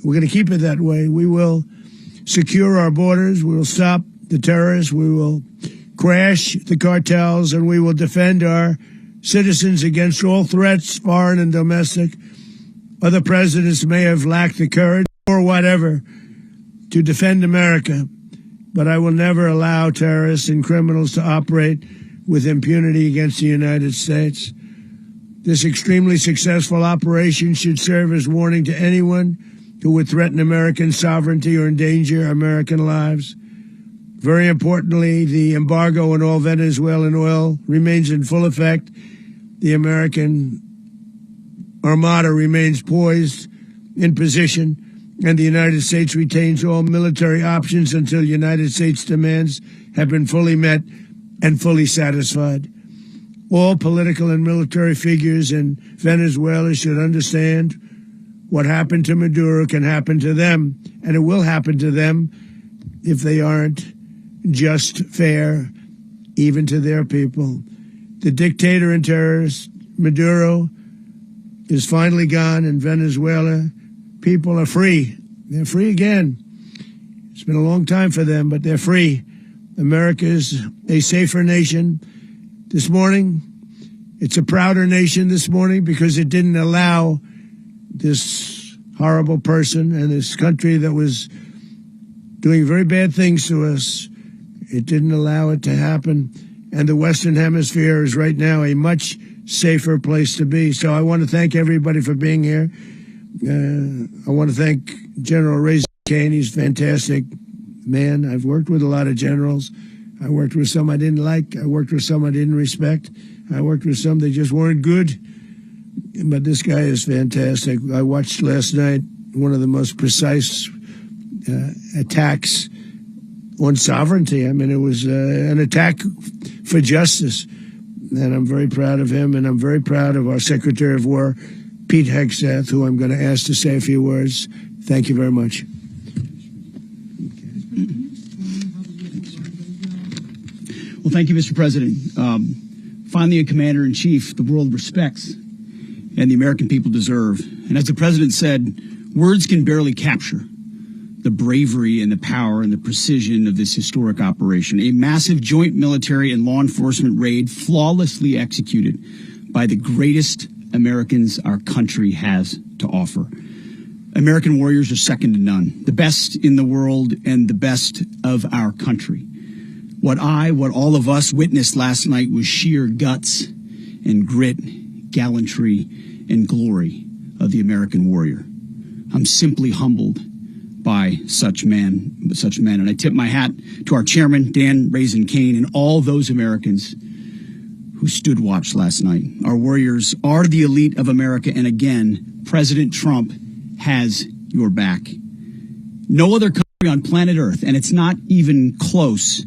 We're going to keep it that way. We will secure our borders. We will stop the terrorists. We will crash the cartels, and we will defend our citizens against all threats, foreign and domestic. Other presidents may have lacked the courage or whatever to defend America, but I will never allow terrorists and criminals to operate with impunity against the United States. This extremely successful operation should serve as warning to anyone who would threaten American sovereignty or endanger American lives. Very importantly, the embargo on all Venezuelan oil remains in full effect. The American Armada remains poised in position, and the United States retains all military options until United States demands have been fully met and fully satisfied. All political and military figures in Venezuela should understand what happened to Maduro can happen to them, and it will happen to them if they aren't just fair, even to their people. The dictator and terrorist Maduro is finally gone, and Venezuela people are free. They're free again. It's been a long time for them, but they're free. America is a safer nation this morning. It's a prouder nation this morning because it didn't allow this horrible person and this country that was doing very bad things to us. It didn't allow it to happen. And the Western Hemisphere is right now a much safer place to be. So I want to thank everybody for being here. I want to thank General Raising Cane. He's a fantastic man. I've worked with a lot of generals. I worked with some I didn't like. I worked with some I didn't respect. I worked with some that just weren't good. But this guy is fantastic. I watched last night one of the most precise attacks on sovereignty. I mean, it was an attack for justice. And I'm very proud of him, and I'm very proud of our Secretary of War, Pete Hegseth, who I'm going to ask to say a few words. Thank you very much. Well, thank you, Mr. President. Finally, a commander-in-chief the world respects and the American people deserve. And as the president said, words can barely capture the bravery and the power and the precision of this historic operation. A massive joint military and law enforcement raid flawlessly executed by the greatest Americans our country has to offer. American warriors are second to none, the best in the world and the best of our country. What all of us witnessed last night was sheer guts and grit, gallantry, and glory of the American warrior. I'm simply humbled by such men. And I tip my hat to our chairman, Dan Raising Cane, and all those Americans who stood watch last night. Our warriors are the elite of America, and again, President Trump has your back. No other country on planet Earth, and it's not even close,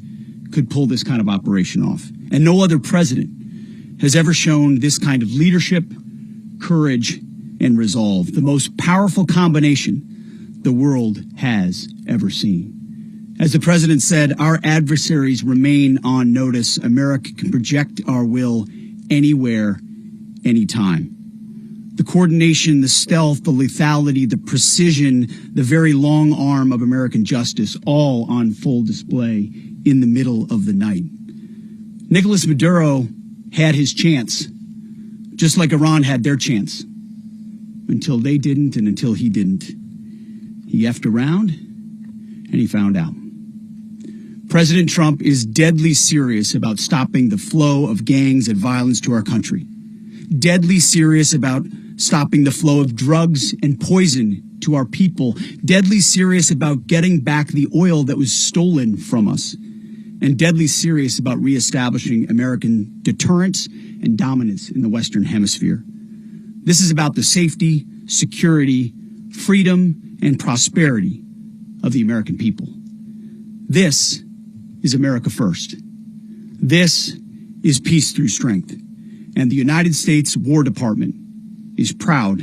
could pull this kind of operation off. And no other president has ever shown this kind of leadership, courage, and resolve. The most powerful combination the world has ever seen. As the president said, our adversaries remain on notice. America can project our will anywhere, anytime. The coordination, the stealth, the lethality, the precision, the very long arm of American justice, all on full display in the middle of the night. Nicolas Maduro had his chance, just like Iran had their chance, until they didn't and until he didn't. He effed around and he found out. President Trump is deadly serious about stopping the flow of gangs and violence to our country. Deadly serious about stopping the flow of drugs and poison to our people. Deadly serious about getting back the oil that was stolen from us. And deadly serious about reestablishing American deterrence and dominance in the Western Hemisphere. This is about the safety, security, freedom, and prosperity of the American people. This is America first. This is peace through strength. And the United States War Department is proud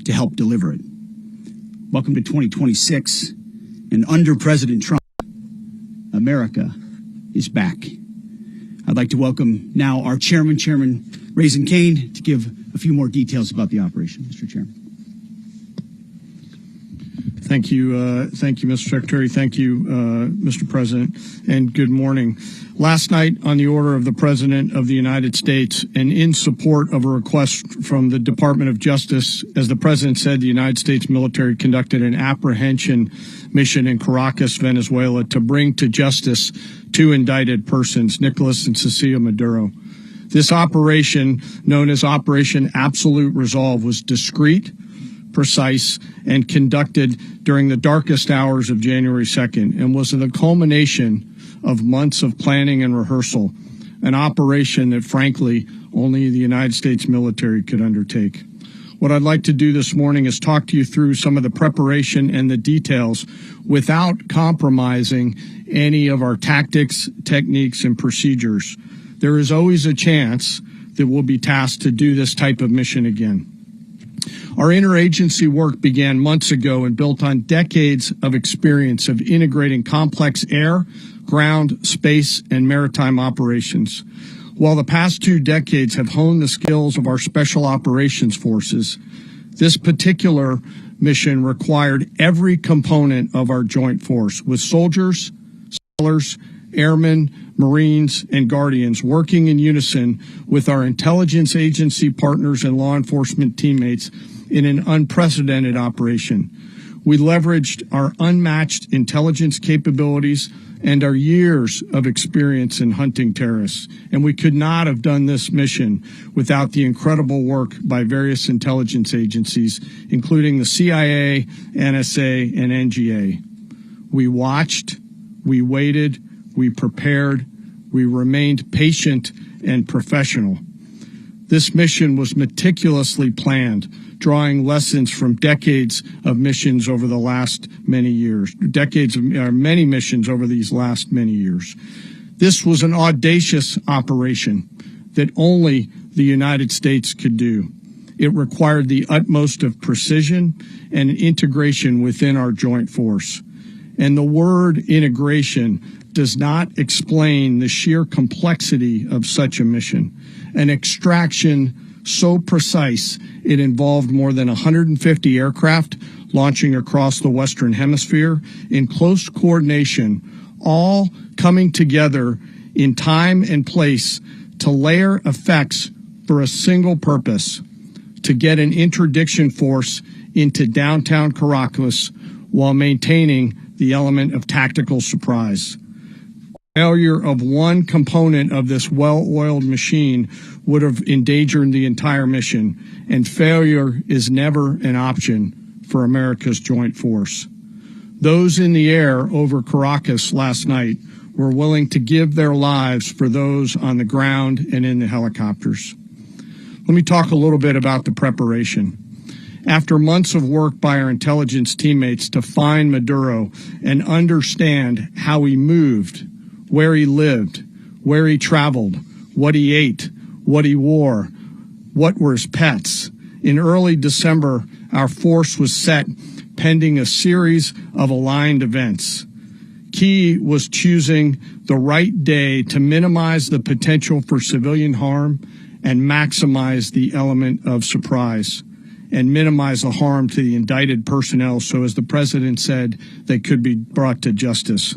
to help deliver it. Welcome to 2026. And under President Trump, America is back. I'd like to welcome now our chairman, Chairman Raising Cane, to give a few more details about the operation. Mr. Chairman. Thank you, Mr. Secretary. Thank you, Mr. President, and good morning. Last night, on the order of the President of the United States and in support of a request from the Department of Justice, as the President said, the United States military conducted an apprehension mission in Caracas, Venezuela, to bring to justice two indicted persons, Nicolas and Cecilia Maduro. This operation, known as Operation Absolute Resolve, was discreet, precise, and conducted during the darkest hours of January 2nd and was the culmination of months of planning and rehearsal, an operation that, frankly, only the United States military could undertake. What I'd like to do this morning is talk to you through some of the preparation and the details without compromising any of our tactics, techniques, and procedures. There is always a chance that we'll be tasked to do this type of mission again. Our interagency work began months ago and built on decades of experience of integrating complex air, ground, space, and maritime operations. While the past 2 decades have honed the skills of our special operations forces, this particular mission required every component of our joint force, with soldiers, sailors, airmen, Marines, and Guardians working in unison with our intelligence agency partners and law enforcement teammates in an unprecedented operation. We leveraged our unmatched intelligence capabilities and our years of experience in hunting terrorists, and we could not have done this mission without the incredible work by various intelligence agencies, including the CIA, NSA, and NGA. We watched, we waited, we prepared, we remained patient and professional. This mission was meticulously planned, drawing lessons from decades of missions over the last many years, many missions over these last many years. This was an audacious operation that only the United States could do. It required the utmost of precision and integration within our joint force. And the word integration does not explain the sheer complexity of such a mission. An extraction so precise it involved more than 150 aircraft launching across the Western Hemisphere in close coordination, all coming together in time and place to layer effects for a single purpose: to get an interdiction force into downtown Caracas while maintaining the element of tactical surprise. Failure of one component of this well-oiled machine would have endangered the entire mission, and failure is never an option for America's joint force. Those in the air over Caracas last night were willing to give their lives for those on the ground and in the helicopters. Let me talk a little bit about the preparation. After months of work by our intelligence teammates to find Maduro and understand how he moved, where he lived, where he traveled, what he ate, what he wore, what were his pets. In early December, our force was set pending a series of aligned events. Key was choosing the right day to minimize the potential for civilian harm and maximize the element of surprise, and minimize the harm to the indicted personnel so, as the President said, they could be brought to justice.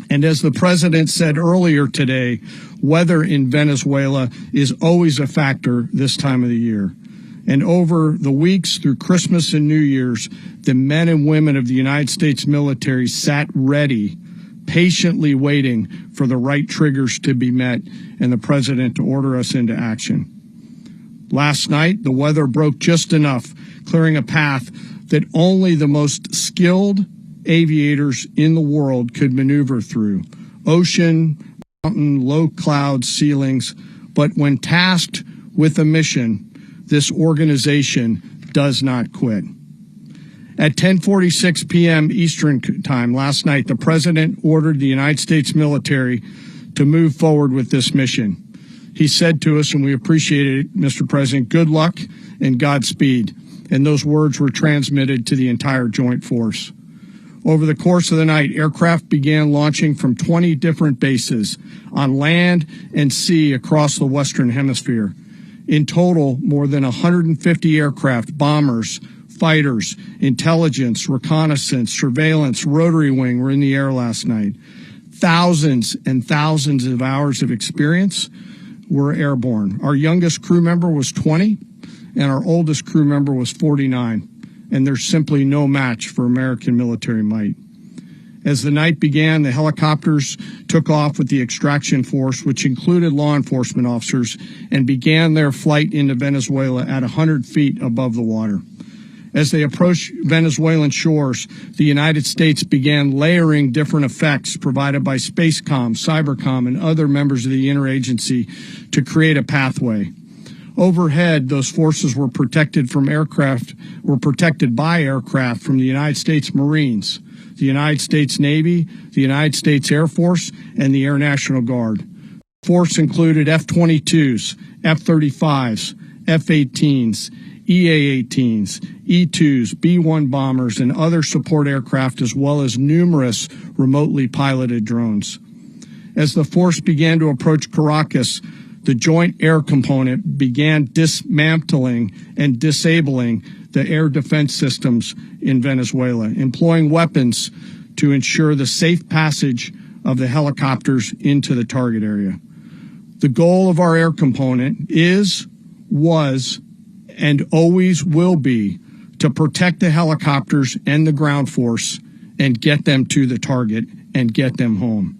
And as the President said earlier today, weather in Venezuela is always a factor this time of the year. And over the weeks through Christmas and New Year's, the men and women of the United States military sat ready, patiently waiting for the right triggers to be met and the President to order us into action. Last night, the weather broke just enough, clearing a path that only the most skilled aviators in the world could maneuver through. Ocean, mountain, low cloud ceilings. But when tasked with a mission, this organization does not quit. At 10:46 p.m. Eastern Time last night, the President ordered the United States military to move forward with this mission. He said to us, and we appreciate it, Mr. President, good luck and Godspeed. And those words were transmitted to the entire joint force. Over the course of the night, aircraft began launching from 20 different bases on land and sea across the Western Hemisphere. In total, more than 150 aircraft, bombers, fighters, intelligence, reconnaissance, surveillance, rotary wing were in the air last night. Thousands and thousands of hours of experience were airborne. Our youngest crew member was 20, and our oldest crew member was 49, and there's simply no match for American military might. As the night began, the helicopters took off with the extraction force, which included law enforcement officers, and began their flight into Venezuela at 100 feet above the water. As they approached Venezuelan shores, the United States began layering different effects provided by Spacecom, Cybercom, and other members of the interagency to create a pathway. Overhead, those forces were protected by aircraft from the United States Marines, the United States Navy, the United States Air Force, and the Air National Guard. Force included F-22s, F-35s, F-18s, EA-18s, E-2s, B-1 bombers, and other support aircraft, as well as numerous remotely piloted drones. As the force began to approach Caracas, the Joint Air Component began dismantling and disabling the air defense systems in Venezuela, employing weapons to ensure the safe passage of the helicopters into the target area. The goal of our air component was, and always will be to protect the helicopters and the ground force and get them to the target and get them home.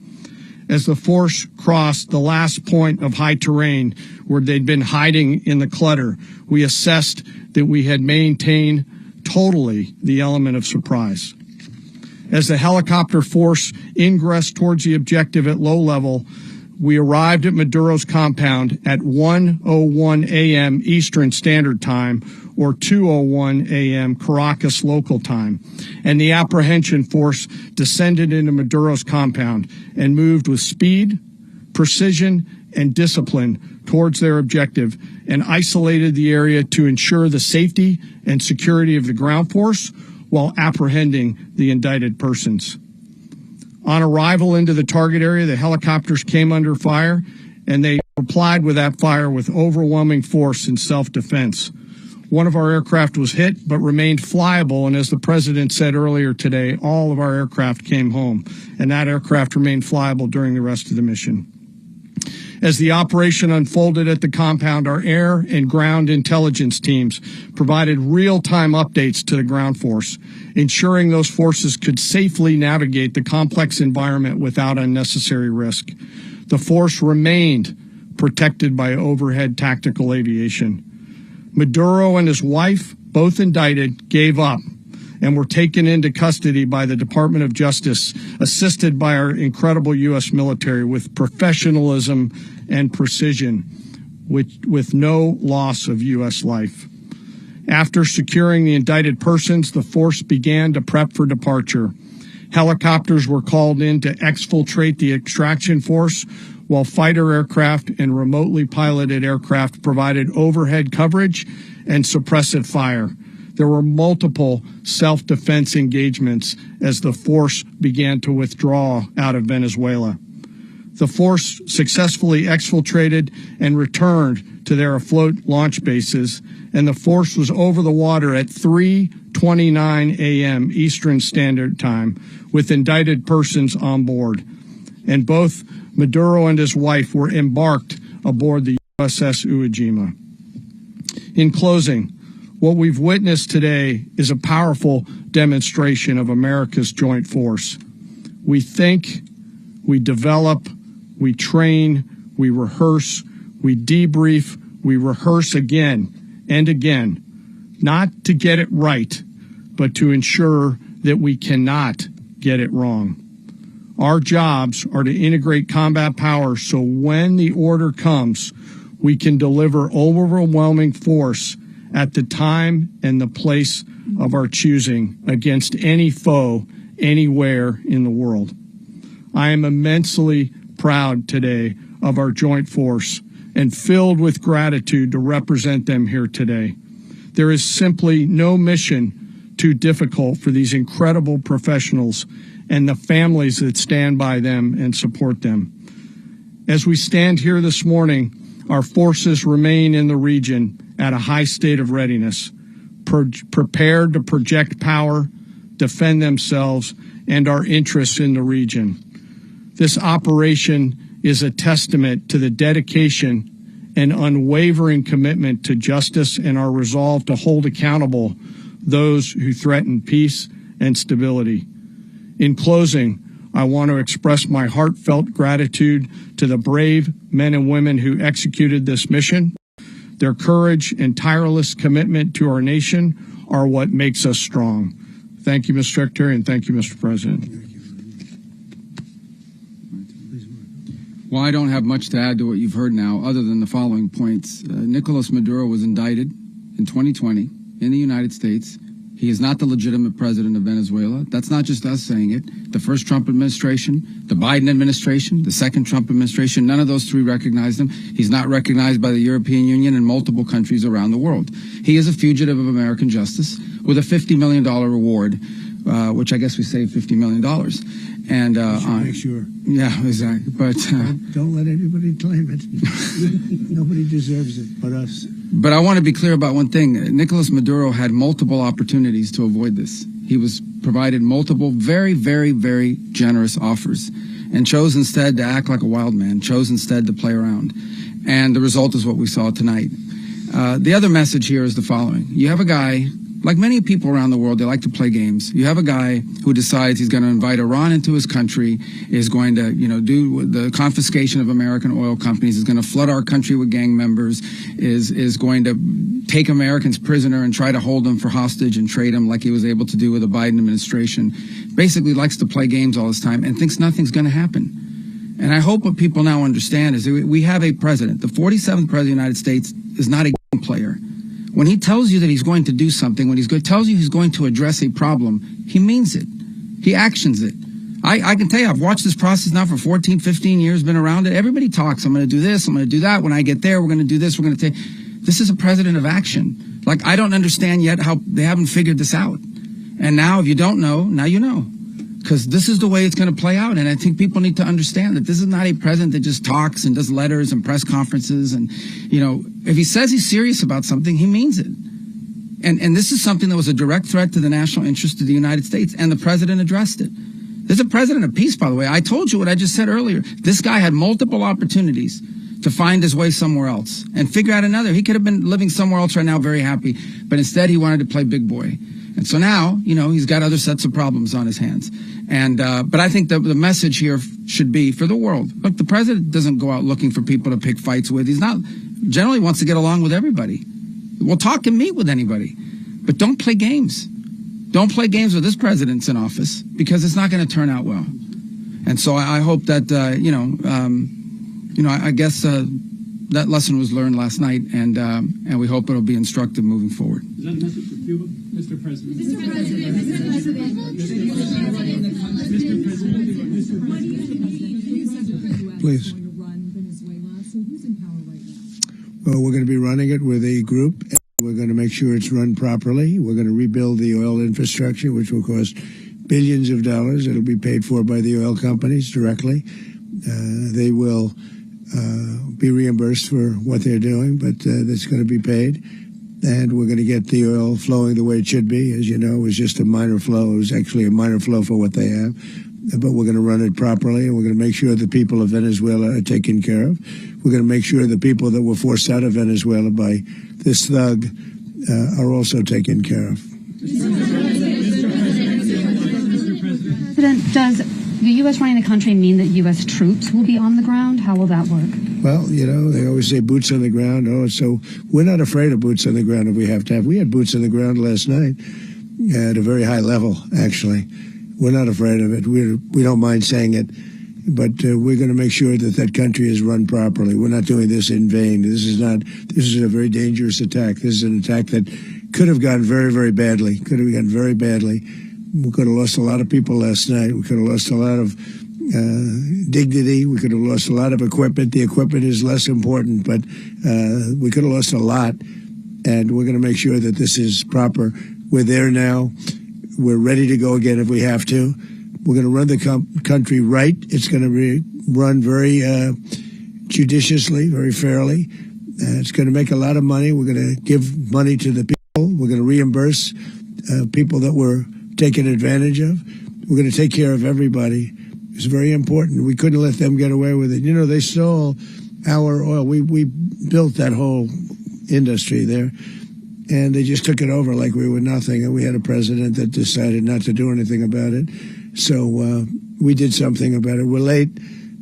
As the force crossed the last point of high terrain where they'd been hiding in the clutter, we assessed that we had maintained totally the element of surprise. As the helicopter force ingressed towards the objective at low level, we arrived at Maduro's compound at 1:01 a.m. Eastern Standard Time, or 2:01 a.m. Caracas local time, and the apprehension force descended into Maduro's compound and moved with speed, precision, and discipline towards their objective and isolated the area to ensure the safety and security of the ground force while apprehending the indicted persons. On arrival into the target area, the helicopters came under fire, and they replied with that fire with overwhelming force in self-defense. One of our aircraft was hit, but remained flyable, and as the president said earlier today, all of our aircraft came home, and that aircraft remained flyable during the rest of the mission. As the operation unfolded at the compound, our air and ground intelligence teams provided real-time updates to the ground force, ensuring those forces could safely navigate the complex environment without unnecessary risk. The force remained protected by overhead tactical aviation. Maduro and his wife, both indicted, gave up and were taken into custody by the Department of Justice, assisted by our incredible U.S. military with professionalism and precision, with no loss of U.S. life. After securing the indicted persons, the force began to prep for departure. Helicopters were called in to exfiltrate the extraction force, while fighter aircraft and remotely piloted aircraft provided overhead coverage and suppressive fire. There were multiple self-defense engagements as the force began to withdraw out of Venezuela. The force successfully exfiltrated and returned to their afloat launch bases, and the force was over the water at 3:29 a.m. Eastern Standard Time with indicted persons on board. And both Maduro and his wife were embarked aboard the USS Iwo Jima. In closing, what we've witnessed today is a powerful demonstration of America's joint force. We think, we develop, we train, we rehearse, we debrief, we rehearse again and again, not to get it right, but to ensure that we cannot get it wrong. Our jobs are to integrate combat power so when the order comes, we can deliver overwhelming force at the time and the place of our choosing against any foe anywhere in the world. I am immensely proud today of our joint force and filled with gratitude to represent them here today. There is simply no mission too difficult for these incredible professionals and the families that stand by them and support them. As we stand here this morning, our forces remain in the region at a high state of readiness, prepared to project power, defend themselves, and our interests in the region. This operation is a testament to the dedication and unwavering commitment to justice and our resolve to hold accountable those who threaten peace and stability. In closing, I want to express my heartfelt gratitude to the brave men and women who executed this mission. Their courage and tireless commitment to our nation are what makes us strong. Thank you, Mr. Secretary, and thank you, Mr. President. Well, I don't have much to add to what you've heard now, other than the following points. Nicolas Maduro was indicted in 2020 in the United States. He is not the legitimate president of Venezuela. That's not just us saying it. The first Trump administration, the Biden administration, the second Trump administration, none of those three recognized him. He's not recognized by the European Union and multiple countries around the world. He is a fugitive of American justice with a $50 million reward, which I guess we saved $50 million. And make sure. Yeah, exactly. But don't let anybody claim it. Nobody deserves it but us. But I want to be clear about one thing. Nicolas Maduro had multiple opportunities to avoid this. He was provided multiple very, very, very generous offers and chose instead to act like a wild man, chose instead to play around. And the result is what we saw tonight. The other message here is the following. You have a guy, like many people around the world, they like to play games. You have a guy who decides he's going to invite Iran into his country, is going to, do the confiscation of American oil companies, is going to flood our country with gang members, is going to take Americans prisoner and try to hold them for hostage and trade them like he was able to do with the Biden administration. Basically likes to play games all this time and thinks nothing's going to happen. And I hope what people now understand is that we have a president. The 47th president of the United States is not a game player. When he tells you that he's going to do something, when tells you he's going to address a problem, he means it. He actions it. I can tell you, I've watched this process now for 14, 15 years, been around it. Everybody talks. I'm going to do this. I'm going to do that. When I get there, we're going to do this. We're going to take. This is a president of action. Like, I don't understand yet how they haven't figured this out. And now, if you don't know, now you know. Because this is the way it's going to play out. And I think people need to understand that this is not a president that just talks and does letters and press conferences. And, if he says he's serious about something, he means it. And this is something that was a direct threat to the national interest of the United States. And the president addressed it. There's a president of peace, by the way. I told you what I just said earlier. This guy had multiple opportunities to find his way somewhere else and figure out another. He could have been living somewhere else right now, very happy. But instead, he wanted to play big boy. And so now, he's got other sets of problems on his hands. And but I think the message here should be for the world. Look, the president doesn't go out looking for people to pick fights with. He's not generally wants to get along with everybody. We'll talk and meet with anybody. But don't play games. Don't play games with this president's in office, because it's not going to turn out well. And so I hope that, I guess that lesson was learned last night, and we hope it'll be instructive moving forward. Is that a message for Cuba, Mr. President? Mr. President, Mr. President, Mr. President, Please. Well, we're going to be running it with a group. We're going to make sure it's run properly. We're going to rebuild the oil infrastructure, which will cost billions of dollars. It'll be paid for by the oil companies directly. They will be reimbursed for what they're doing, but that's going to be paid. And we're going to get the oil flowing the way it should be. As you know, it was just a minor flow. It was actually a minor flow for what they have. But we're going to run it properly, and we're going to make sure the people of Venezuela are taken care of. We're going to make sure the people that were forced out of Venezuela by this thug are also taken care of. President, does the U.S. running the country mean that U.S. troops will be on the ground? How will that work? Well, they always say boots on the ground. So we're not afraid of boots on the ground if we have to have. We had boots on the ground last night at a very high level, actually. We're not afraid of it. We don't mind saying it. But we're going to make sure that that country is run properly. We're not doing this in vain. This is a very dangerous attack. This is an attack that could have gone very, very badly. Could have gone very badly. We could have lost a lot of people last night. We could have lost a lot of dignity. We could have lost a lot of equipment. The equipment is less important, but we could have lost a lot. And we're going to make sure that this is proper. We're there now. We're ready to go again if we have to. We're going to run the country right. It's going to be run very judiciously, very fairly. It's going to make a lot of money. We're going to give money to the people. We're going to reimburse people that were taken advantage of. We're going to take care of everybody. It's very important. We couldn't let them get away with it. You know, they stole our oil. We built that whole industry there, and they just took it over like we were nothing. And we had a president that decided not to do anything about it. So we did something about it. We're late,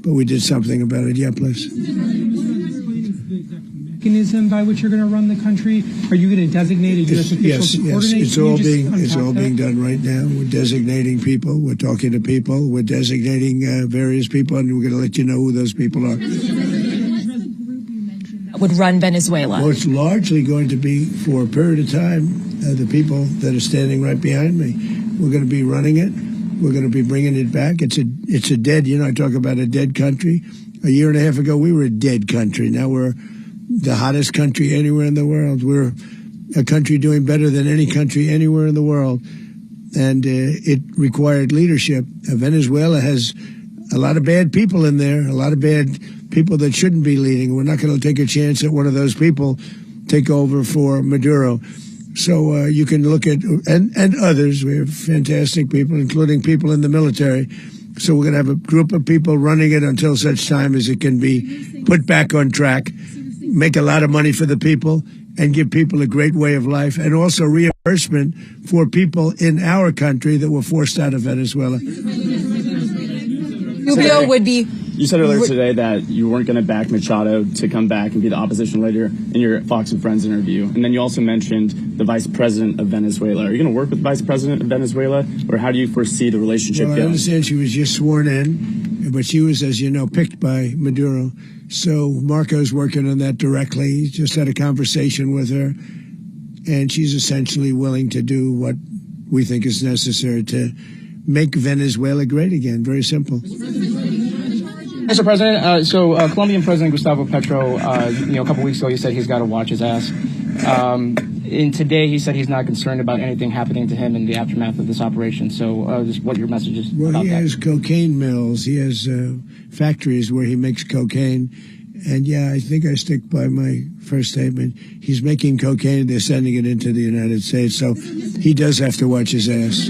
but we did something about it. Yeah, please. Mechanism by which you're going to run the country? Are you going to designate a U.S. official to coordinate? Yes, it's all being done right now. We're designating people. We're talking to people. We're designating various people, and we're going to let you know who those people are. Would run Venezuela? Well, it's largely going to be for a period of time the people that are standing right behind me. We're going to be running it. We're going to be bringing it back. It's a dead. You know, I talk about a dead country. A year and a half ago, we were a dead country. Now we're the hottest country anywhere in the world. We're a country doing better than any country anywhere in the world. And it required leadership. Venezuela has a lot of bad people in there, a lot of bad people that shouldn't be leading. We're not going to take a chance that one of those people take over for Maduro. So you can look at, and others, we have fantastic people, including people in the military. So we're going to have a group of people running it until such time as it can be put back on track, make a lot of money for the people, and give people a great way of life, and also reimbursement for people in our country that were forced out of Venezuela. Rubio would be... You said earlier today that you weren't going to back Machado to come back and be the opposition leader in your Fox and Friends interview. And then you also mentioned the vice president of Venezuela. Are you going to work with the vice president of Venezuela, or how do you foresee the relationship going? I understand she was just sworn in, but she was, as you know, picked by Maduro. So Marco's working on that directly. He just had a conversation with her, and she's essentially willing to do what we think is necessary to make Venezuela great again. Very simple. Mr. President, Colombian President Gustavo Petro, a couple weeks ago, he said he's got to watch his ass. And today he said he's not concerned about anything happening to him in the aftermath of this operation. So just what your message is about that. Well, he has cocaine mills. He has factories where he makes cocaine. And, yeah, I think I stick by my first statement. He's making cocaine. They're sending it into the United States. So he does have to watch his ass.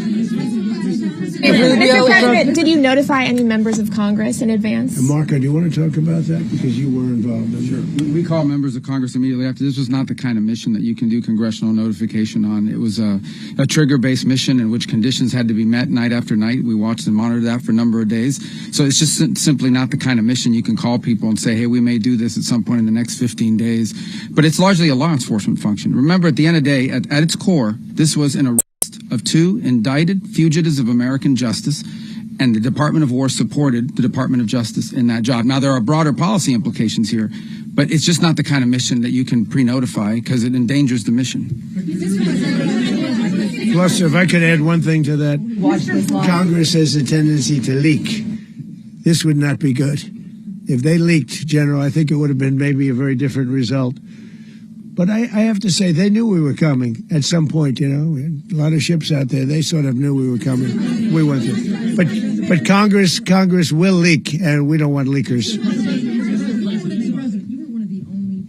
Mr. President, did you notify any members of Congress in advance? Marco, do you want to talk about that? Because you were involved in Sure. We call members of Congress immediately after. This was not the kind of mission that you can do congressional notification on. It was a trigger-based mission in which conditions had to be met night after night. We watched and monitored that for a number of days. So it's just simply not the kind of mission you can call people and say, hey, we may do this at some point in the next 15 days. But it's largely a law enforcement function. Remember, at the end of the day, at its core, this was an arrest of 2 indicted fugitives of American justice, and the Department of War supported the Department of Justice in that job. Now, there are broader policy implications here, but it's just not the kind of mission that you can pre-notify because it endangers the mission. Plus, if I could add one thing to that, Congress has a tendency to leak. This would not be good. If they leaked, General, I think it would have been maybe a very different result. But I have to say, they knew we were coming at some point, you know. We had a lot of ships out there. They sort of knew we were coming. We went there. But Congress will leak, and we don't want leakers.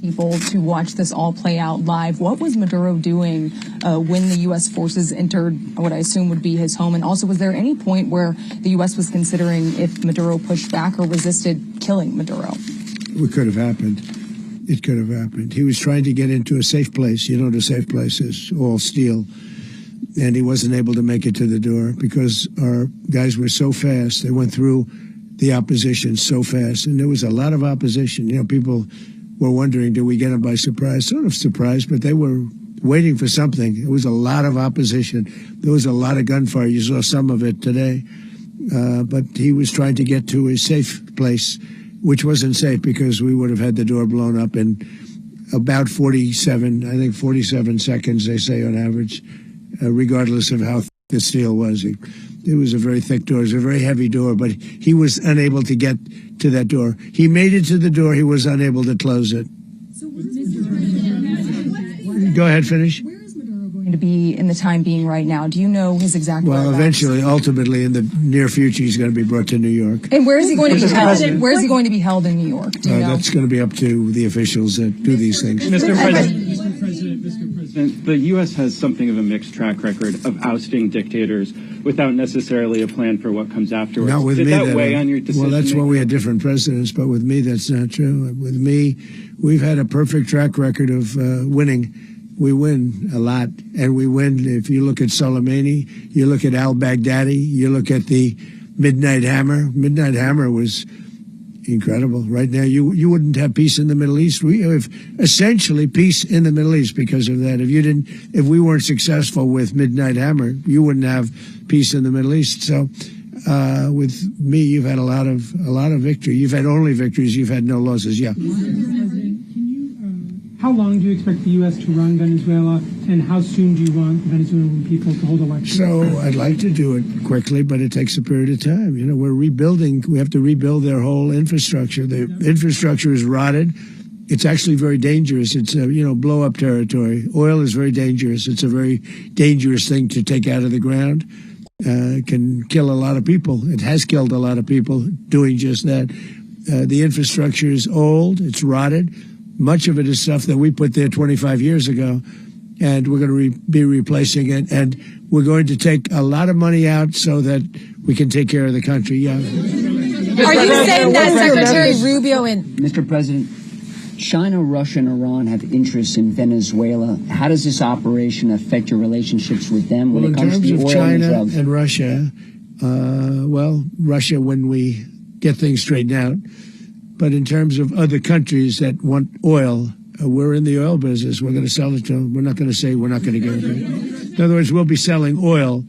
People to watch this all play out live. What was Maduro doing when the U.S. forces entered what I assume would be his home? And also, was there any point where the U.S. was considering if Maduro pushed back or resisted killing Maduro? It could have happened. It could have happened. He was trying to get into a safe place. You know, the safe place is all steel. And he wasn't able to make it to the door because our guys were so fast. They went through the opposition so fast. And there was a lot of opposition. You know, people were wondering, did we get them by surprise? Sort of surprised, but they were waiting for something. It was a lot of opposition. There was a lot of gunfire. You saw some of it today. But he was trying to get to a safe place, which wasn't safe because we would have had the door blown up in about 47 seconds, they say on average, regardless of how thick the steel was. It was a very thick door. It was a very heavy door, but he was unable to get to that door. He made it to the door. He was unable to close it. Go ahead, finish. To be in the time being right now. Do you know his exact whereabouts? Eventually, ultimately, in the near future, he's going to be brought to New York. And where is he going to be held? Where is he going to be held in New York? Do you know? That's going to be up to the officials that do these things. Mr. President. The U.S. has something of a mixed track record of ousting dictators without necessarily a plan for what comes afterwards. Not with Did me. that weigh on your decision? Well, that's when we had different presidents, but with me, that's not true. With me, we've had a perfect track record of winning. We win a lot, and we win. If you look at Soleimani, you look at al-Baghdadi, you look at the Midnight Hammer. Midnight Hammer was incredible. Right now, you wouldn't have peace in the Middle East. We have essentially peace in the Middle East because of that. If we weren't successful with Midnight Hammer, you wouldn't have peace in the Middle East. So, with me, you've had a lot of victory. You've had only victories. You've had no losses. Yeah. How long do you expect the U.S. to run Venezuela, and how soon do you want the Venezuelan people to hold elections? So I'd like to do it quickly, but it takes a period of time. You know, we're rebuilding. We have to rebuild their whole infrastructure. The infrastructure is rotted. It's actually very dangerous. It's blow-up territory. Oil is very dangerous. It's a very dangerous thing to take out of the ground. It can kill a lot of people. It has killed a lot of people doing just that. The infrastructure is old. It's rotted. Much of it is stuff that we put there 25 years ago, and we're going to be replacing it. And we're going to take a lot of money out so that we can take care of the country. Yeah. Are you saying that Secretary Rubio and Mr. President, China, Russia, and Iran have interests in Venezuela. How does this operation affect your relationships with them when it comes to oil China and drugs? and Russia, Russia when we get things straightened out. But in terms of other countries that want oil, we're in the oil business. We're going to sell it to them. We're not going to say we're not going to give it. In other words, we'll be selling oil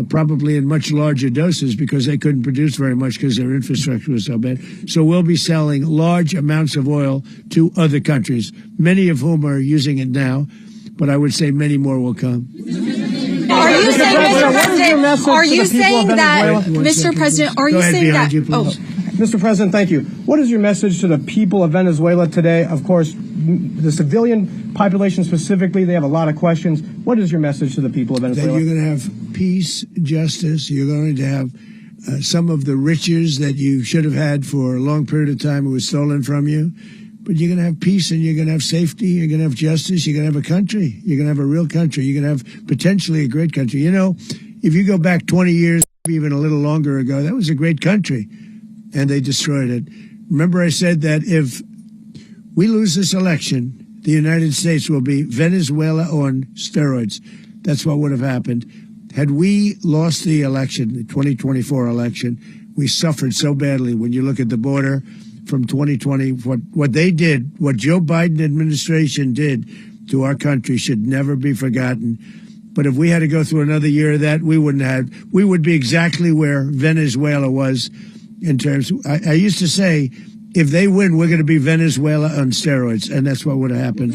probably in much larger doses because they couldn't produce very much because their infrastructure was so bad. So we'll be selling large amounts of oil to other countries, many of whom are using it now, but I would say many more will come. Are you saying, Mr. President, are you saying that, Mr. President, are you saying that, Mr. President, thank you. What is your message to the people of Venezuela today? Of course, the civilian population specifically, they have a lot of questions. What is your message to the people of Venezuela? That you're going to have peace, justice. You're going to have some of the riches that you should have had for a long period of time. It was stolen from you. But you're going to have peace and you're going to have safety. You're going to have justice. You're going to have a country. You're going to have a real country. You're going to have potentially a great country. You know, if you go back 20 years, even a little longer ago, that was a great country. And they destroyed it. Remember I said that if we lose this election, the United States will be Venezuela on steroids. That's what would have happened. Had we lost the election, the 2024 election, we suffered so badly. When you look at the border from 2020, what they did, what Joe Biden administration did to our country should never be forgotten. But if we had to go through another year of that, we would be exactly where Venezuela was. In terms, I used to say, if they win, we're going to be Venezuela on steroids, and that's what would have happened.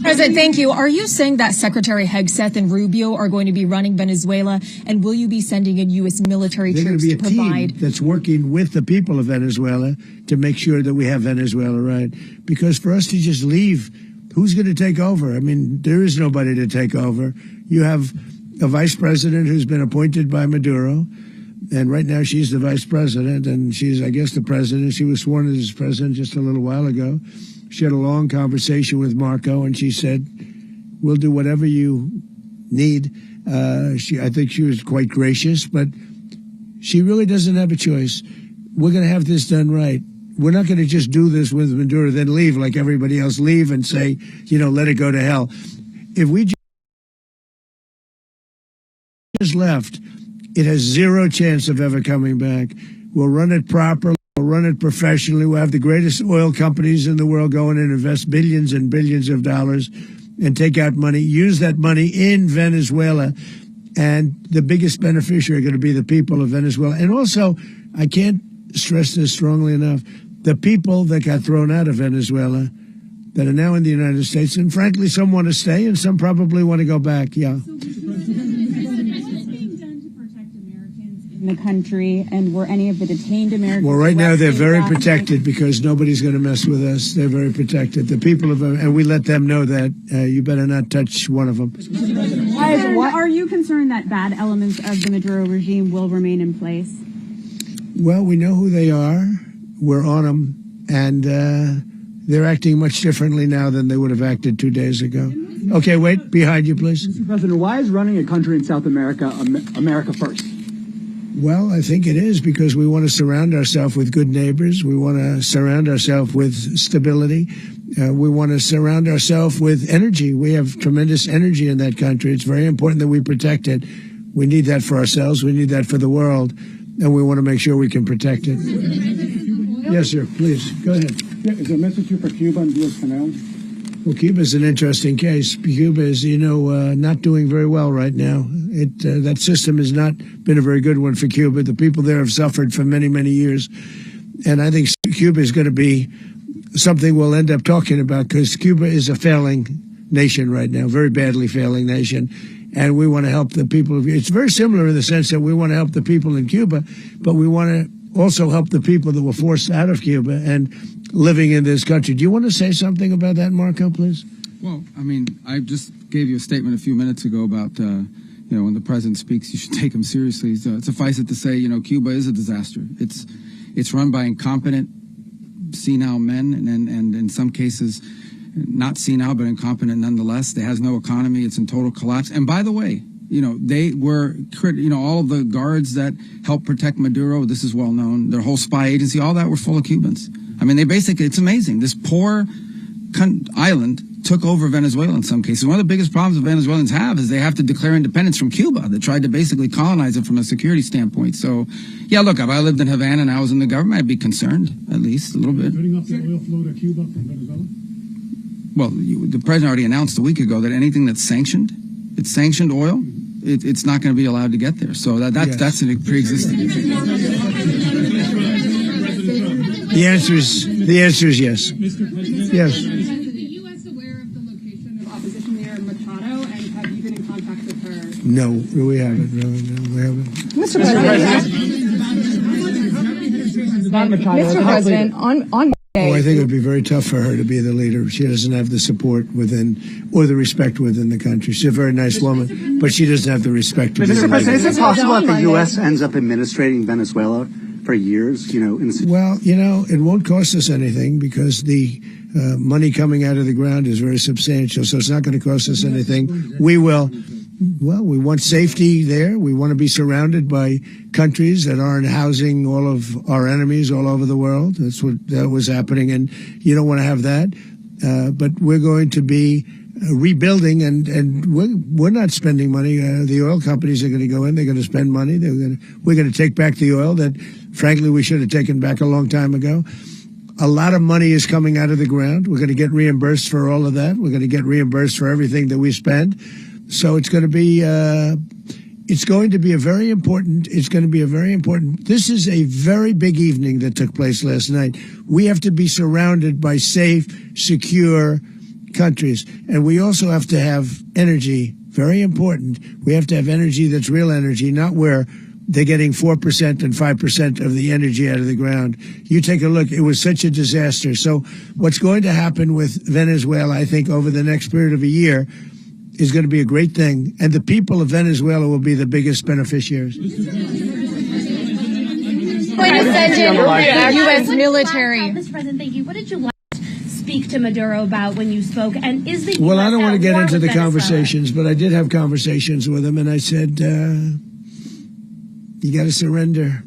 President, thank you. Are you saying that Secretary Hegseth and Rubio are going to be running Venezuela, and will you be sending in U.S. military troops to provide? They're going to be a team that's working with the people of Venezuela to make sure that we have Venezuela right. Because for us to just leave, who's going to take over? I mean, there is nobody to take over. You have a vice president who's been appointed by Maduro. And right now she's the vice president, and she's, I guess, the president. She was sworn as president just a little while ago. She had a long conversation with Marco, and she said, we'll do whatever you need. I think she was quite gracious, but she really doesn't have a choice. We're going to have this done right. We're not going to just do this with Maduro, then leave like everybody else, leave and say, let it go to hell. If we just left, it has zero chance of ever coming back. We'll run it properly. We'll run it professionally. We'll have the greatest oil companies in the world go in and invest billions and billions of dollars and take out money, use that money in Venezuela. And the biggest beneficiary are going to be the people of Venezuela. And also, I can't stress this strongly enough, the people that got thrown out of Venezuela that are now in the United States. And frankly, some want to stay and some probably want to go back. Yeah. In the country, and were any of the detained Americans? Well, right now they're very protected because nobody's going to mess with us. They're very protected. The people of, and we let them know that you better not touch one of them. Are you concerned that bad elements of the Maduro regime will remain in place? Well, we know who they are. We're on them, and they're acting much differently now than they would have acted 2 days ago. Okay, wait, behind you, please. Mr. President, why is running a country in South America America first? Well, I think it is because we want to surround ourselves with good neighbors. We want to surround ourselves with stability. We want to surround ourselves with energy. We have tremendous energy in that country. It's very important that we protect it. We need that for ourselves. We need that for the world. And we want to make sure we can protect it. Yes, sir. Please, go ahead. Yeah, is there a message here for Cuba and Diaz-Canel? Well, Cuba is an interesting case. Cuba is, not doing very well right now. That system has not been a very good one for Cuba. The people there have suffered for many, many years. And I think Cuba is going to be something we'll end up talking about because Cuba is a failing nation right now, very badly failing nation. And we want to help the people. It's very similar in the sense that we want to help the people in Cuba, but we want to also help the people that were forced out of Cuba and living in this country. Do you want to say something about that, Marco, please? Well, I mean, I just gave you a statement a few minutes ago about, when the president speaks, you should take him seriously. So suffice it to say, Cuba is a disaster. It's run by incompetent, senile men, and in some cases, not senile, but incompetent nonetheless. It has no economy. It's in total collapse. And by the way, they were, all of the guards that helped protect Maduro, this is well known, their whole spy agency, all that were full of Cubans. I mean, it's amazing. This poor island took over Venezuela in some cases. One of the biggest problems the Venezuelans have is they have to declare independence from Cuba. They tried to basically colonize it from a security standpoint. So, yeah, look, if I lived in Havana and I was in the government, I'd be concerned, at least a little bit. Cutting off the oil flow to Cuba from Venezuela? Well, the president already announced a week ago that anything that's sanctioned, it's sanctioned oil, it's not going to be allowed to get there. So that's a pre-existing. The answer is yes. Yes. Is the U.S. aware of the location of opposition leader Machado, and have you been in contact with her? No, we haven't. No, we haven't. Mr. President, on Oh, I think it would be very tough for her to be the leader. She doesn't have the support within or the respect within the country. She's a very nice woman, but she doesn't have the respect. Mr. President, is it possible that the U.S. ends up administrating Venezuela for years? Well, it won't cost us anything because the money coming out of the ground is very substantial. So it's not going to cost us anything. We will. Well, we want safety there. We want to be surrounded by countries that aren't housing all of our enemies all over the world. That's what was happening, and you don't want to have that. But we're going to be rebuilding, and we're not spending money. The oil companies are going to go in. They're going to spend money. We're going to take back the oil that, frankly, we should have taken back a long time ago. A lot of money is coming out of the ground. We're going to get reimbursed for all of that. We're going to get reimbursed for everything that we spend. So it's going to be a very important. This is a very big evening that took place last night. We have to be surrounded by safe, secure countries, and we also have to have energy. Very important. We have to have energy that's real energy, not where they're getting 4% and 5% of the energy out of the ground. You take a look. It was such a disaster. So what's going to happen with Venezuela, I think, over the next period of a year, is going to be a great thing, and the people of Venezuela will be the biggest beneficiaries. Going to send in the U.S. military. Mr. President, thank you. What did you last speak to Maduro about when you spoke? And is the Well, I don't want to get into the Venezuela? Conversations, but I did have conversations with him, and I said, you got to surrender.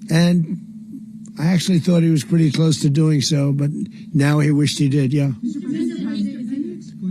And I actually thought he was pretty close to doing so, but now he wished he did, yeah.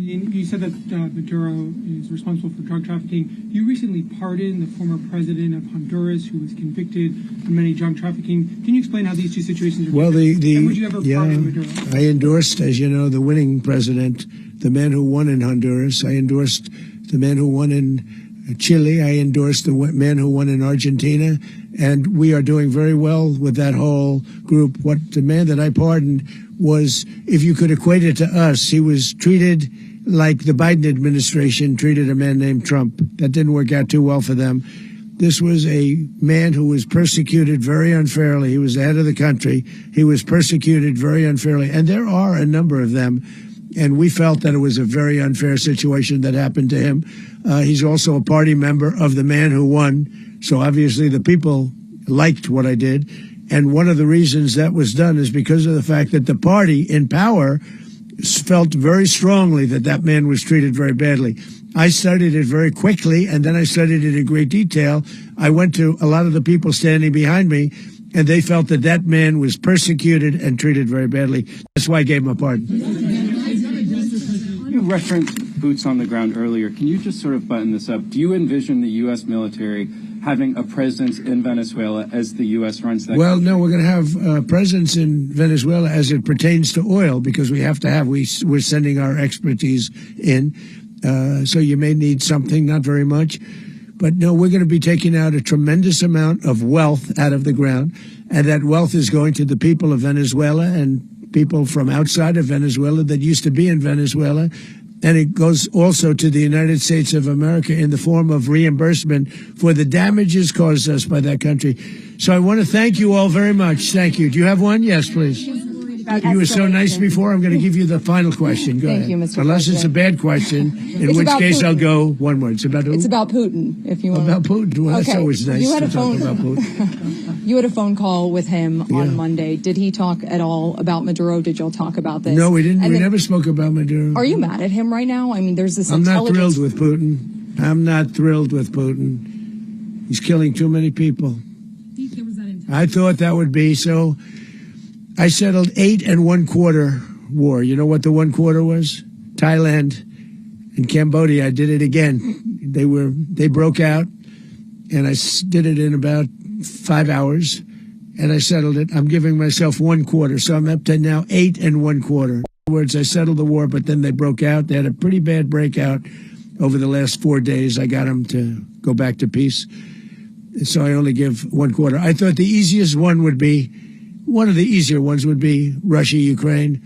You said that Maduro is responsible for drug trafficking. You recently pardoned the former president of Honduras, who was convicted of many drug trafficking. Can you explain how these two situations are different? And would you ever pardon Maduro? I endorsed, as you know, the winning president, the man who won in Honduras. I endorsed the man who won in Chile. I endorsed the man who won in Argentina. And we are doing very well with that whole group. What the man that I pardoned was, if you could equate it to us, he was treated like the Biden administration treated a man named Trump. That didn't work out too well for them. This was a man who was persecuted very unfairly. He was the head of the country. He was persecuted very unfairly. And there are a number of them. And we felt that it was a very unfair situation that happened to him. He's also a party member of the man who won. So obviously the people liked what I did. And one of the reasons that was done is because of the fact that the party in power felt very strongly that that man was treated very badly. I studied it very quickly, and then I studied it in great detail. I went to a lot of the people standing behind me, and they felt that that man was persecuted and treated very badly. That's why I gave him a pardon. You referenced boots on the ground earlier. Can you just sort of button this up? Do you envision the U.S. military having a presence in Venezuela as the U.S. runs that country? No, we're going to have a presence in Venezuela as it pertains to oil, because we have to have, we're sending our expertise in. So you may need something, not very much. But no, we're going to be taking out a tremendous amount of wealth out of the ground. And that wealth is going to the people of Venezuela and people from outside of Venezuela that used to be in Venezuela. And it goes also to the United States of America in the form of reimbursement for the damages caused us by that country. So I want to thank you all very much. Thank you. Do you have one? Yes, please. You were so nice before. I'm going to give you the final question. Go ahead. Thank you, Mr. Unless President. it's a bad question, in It's which about case Putin. I'll go one word. It's about who? It's about Putin, if you want. About Putin. Well, that's Okay. always nice You had to a phone- talk about Putin. You had a phone call with him Yeah. on Monday. Did he talk at all about Maduro? Did y'all talk about this? No, we didn't. And We then- never spoke about Maduro. Are you mad at him right now? I mean, there's this I'm not intelligence. thrilled with Putin. I'm not thrilled with Putin. He's killing too many people. I thought that would be so. I settled 8 1/4 war. You know what the 1/4 was? Thailand and Cambodia. I did it again. They broke out, and I did it in about 5 hours, and I settled it. I'm giving myself 1/4, so I'm up to now 8 1/4. In other words, I settled the war, but then they broke out. They had a pretty bad breakout over the last 4 days. I got them to go back to peace, so I only give 1/4. I thought the easiest one would be, one of the easier ones would be Russia, Ukraine.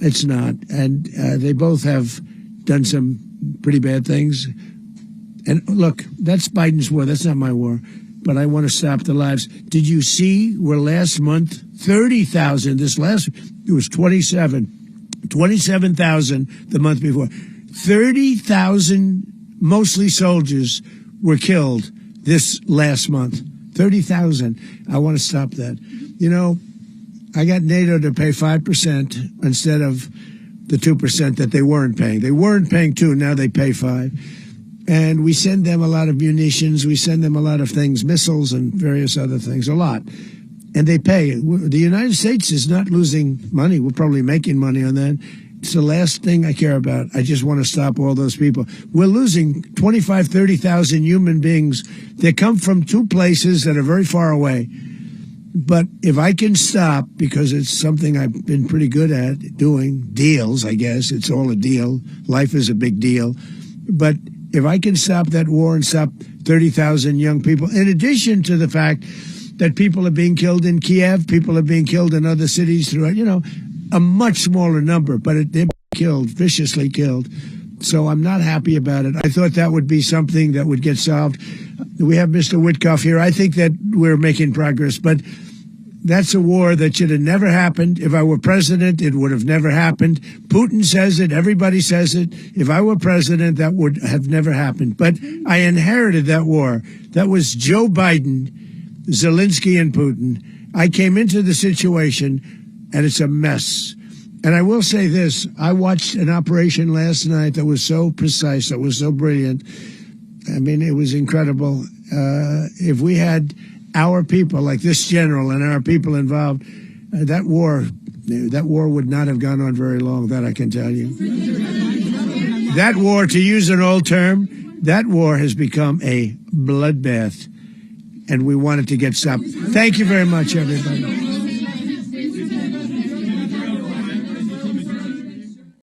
It's not. And they both have done some pretty bad things. And look, that's Biden's war. That's not my war. But I want to stop the lives. Did you see where last month, 30,000, it was 27,000 the month before. 30,000, mostly soldiers, were killed this last month. 30,000. I want to stop that. You know, I got NATO to pay 5% instead of the 2% that they weren't paying. They weren't paying 2, now they pay 5. And we send them a lot of munitions, we send them a lot of things, missiles and various other things, a lot. And they pay. The United States is not losing money. We're probably making money on that. It's the last thing I care about. I just want to stop all those people. We're losing 25, 30,000 human beings that come from 2 places that are very far away. But if I can stop, because it's something I've been pretty good at doing, deals, I guess. It's all a deal. Life is a big deal. But if I can stop that war and stop 30,000 young people, in addition to the fact that people are being killed in Kiev, people are being killed in other cities throughout, you know, a much smaller number, but they're killed, viciously killed. So I'm not happy about it. I thought that would be something that would get solved. We have Mr. Witkoff here. I think that we're making progress, but that's a war that should have never happened. If I were president, it would have never happened. Putin says it. Everybody says it. If I were president, that would have never happened. But I inherited that war. That was Joe Biden, Zelensky, and Putin. I came into the situation, and it's a mess. And I will say this. I watched an operation last night that was so precise, that was so brilliant. I mean, it was incredible. If we had our people, like this general and our people involved, that war would not have gone on very long, that I can tell you. That war, to use an old term, that war has become a bloodbath, and we want it to get stopped. Thank you very much, everybody.